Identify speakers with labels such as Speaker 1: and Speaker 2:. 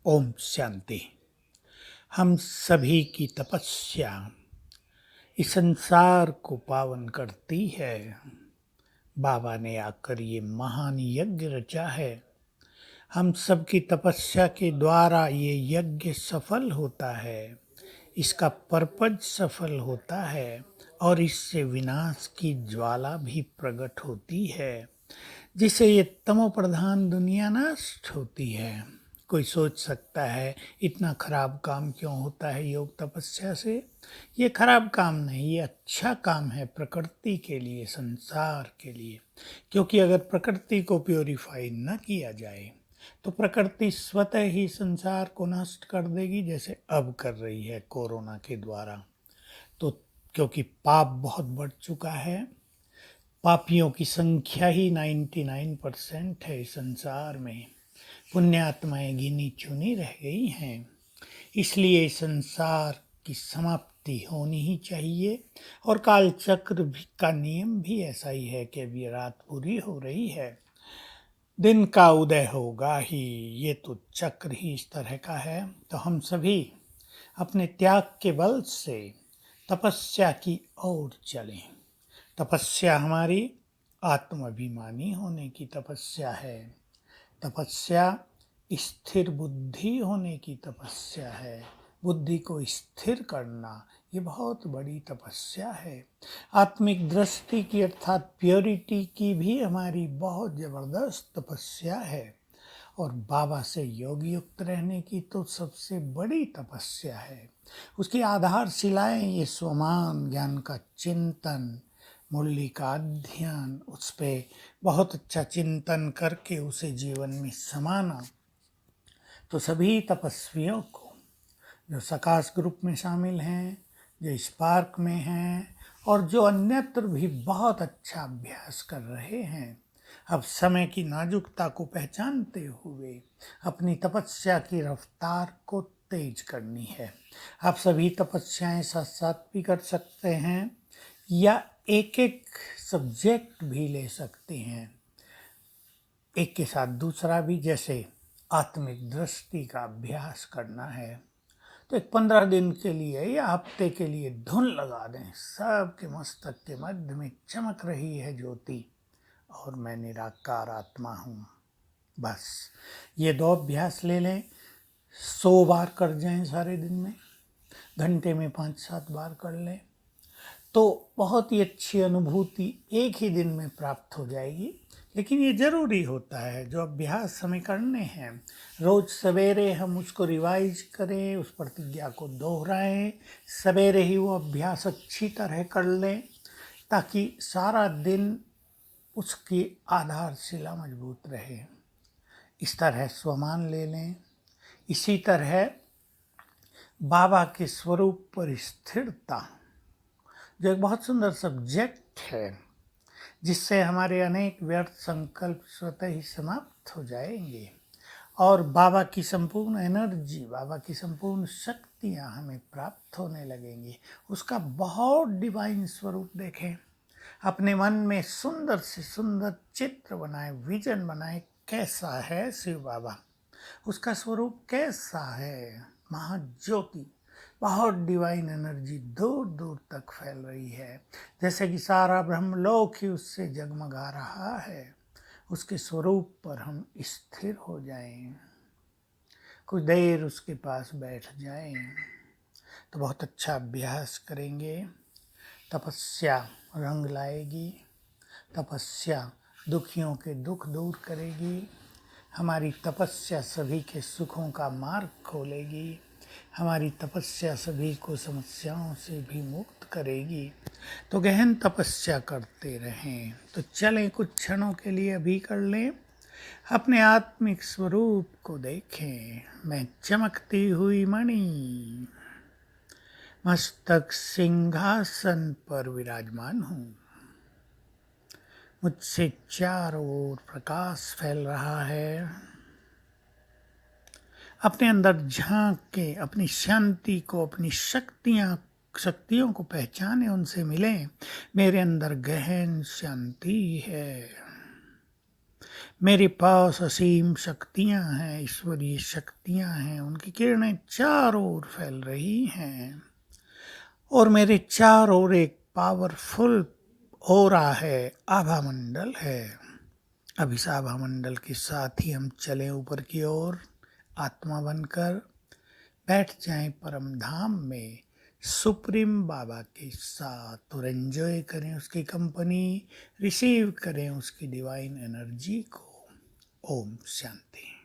Speaker 1: ओम शांति। हम सभी की तपस्या इस संसार को पावन करती है। बाबा ने आकर ये महान यज्ञ रचा है। हम सबकी तपस्या के द्वारा ये यज्ञ सफल होता है, इसका पर्पज सफल होता है और इससे विनाश की ज्वाला भी प्रकट होती है, जिससे ये तमो प्रधान दुनिया नष्ट होती है। कोई सोच सकता है इतना खराब काम क्यों होता है योग तपस्या से। ये खराब काम नहीं, ये अच्छा काम है प्रकृति के लिए, संसार के लिए। क्योंकि अगर प्रकृति को प्योरीफाई न किया जाए तो प्रकृति स्वतः ही संसार को नष्ट कर देगी, जैसे अब कर रही है कोरोना के द्वारा। तो क्योंकि पाप बहुत बढ़ चुका है, पापियों की संख्या ही 99% है संसार में, पुण्य आत्माएं गिनी चुनी रह गई हैं। इसलिए संसार की समाप्ति होनी ही चाहिए। और काल चक्र भी का नियम भी ऐसा ही है कि अभी रात पूरी हो रही है, दिन का उदय होगा ही। ये तो चक्र ही इस तरह का है। तो हम सभी अपने त्याग के बल से तपस्या की ओर चलें। तपस्या हमारी आत्माभिमानी होने की तपस्या है। तपस्या स्थिर बुद्धि होने की तपस्या है। बुद्धि को स्थिर करना ये बहुत बड़ी तपस्या है। आत्मिक दृष्टि की अर्थात प्योरिटी की भी हमारी बहुत जबरदस्त तपस्या है। और बाबा से योग युक्त रहने की तो सबसे बड़ी तपस्या है। उसकी आधारशिलाएं ये स्वमान ज्ञान का चिंतन, मुरली का अध्ययन, उस पर बहुत अच्छा चिंतन करके उसे जीवन में समाना। तो सभी तपस्वियों को, जो सकाश ग्रुप में शामिल हैं, जो स्पार्क में हैं और जो अन्यत्र भी बहुत अच्छा अभ्यास कर रहे हैं, अब समय की नाजुकता को पहचानते हुए अपनी तपस्या की रफ्तार को तेज करनी है। आप सभी तपस्याएं साथ साथ भी कर सकते हैं या एक एक सब्जेक्ट भी ले सकते हैं, एक के साथ दूसरा भी। जैसे आत्मिक दृष्टि का अभ्यास करना है तो एक 15 दिन के लिए या हफ्ते के लिए धुन लगा दें, सबके मस्तक के मध्य में चमक रही है ज्योति और मैं निराकार आत्मा हूँ। बस ये 2 अभ्यास ले लें, 100 बार कर जाएं सारे दिन में, घंटे में 5-7 बार कर लें तो बहुत ही अच्छी अनुभूति एक ही दिन में प्राप्त हो जाएगी। लेकिन ये जरूरी होता है, जो अभ्यास हमें करने हैं रोज सवेरे हम उसको रिवाइज करें, उस प्रतिज्ञा को दोहराएं, सवेरे ही वो अभ्यास अच्छी तरह कर लें ताकि सारा दिन उसकी आधारशिला मजबूत रहे। इस तरह स्वमान ले लें। इसी तरह बाबा के स्वरूप पर स्थिरता, जो एक बहुत सुंदर सब्जेक्ट है, जिससे हमारे अनेक व्यर्थ संकल्प स्वतः ही समाप्त हो जाएंगे और बाबा की संपूर्ण एनर्जी, बाबा की संपूर्ण शक्तियाँ हमें प्राप्त होने लगेंगी। उसका बहुत डिवाइन स्वरूप देखें, अपने मन में सुंदर से सुंदर चित्र बनाए, विजन बनाए, कैसा है शिव बाबा, उसका स्वरूप कैसा है। महाज्योति, बहुत डिवाइन एनर्जी दूर दूर तक फैल रही है, जैसे कि सारा ब्रह्मलोक ही उससे जगमगा रहा है। उसके स्वरूप पर हम स्थिर हो जाएं, कुछ देर उसके पास बैठ जाएं तो बहुत अच्छा अभ्यास करेंगे। तपस्या रंग लाएगी, तपस्या दुखियों के दुख दूर करेगी, हमारी तपस्या सभी के सुखों का मार्ग खोलेगी, हमारी तपस्या सभी को समस्याओं से भी मुक्त करेगी। तो गहन तपस्या करते रहें। तो चलें कुछ क्षणों के लिए अभी कर लें, अपने आत्मिक स्वरूप को देखें। मैं चमकती हुई मणि मस्तक सिंहासन पर विराजमान हूँ, मुझसे चारों ओर प्रकाश फैल रहा है। अपने अंदर झांक के अपनी शांति को, अपनी शक्तियाँ शक्तियों को पहचाने, उनसे मिलें। मेरे अंदर गहन शांति है, मेरे पास असीम शक्तियां हैं, ईश्वरीय शक्तियां हैं, उनकी किरणें चारों ओर फैल रही हैं और मेरे चारों ओर एक पावरफुल ऑरा है, आभा मंडल है। अब इस आभा मंडल के साथ ही हम चलें ऊपर की ओर, आत्मा बनकर बैठ जाएं परम धाम में सुप्रीम बाबा के साथ और एंजॉय करें उसकी कंपनी, रिसीव करें उसकी डिवाइन एनर्जी को। ओम शांति।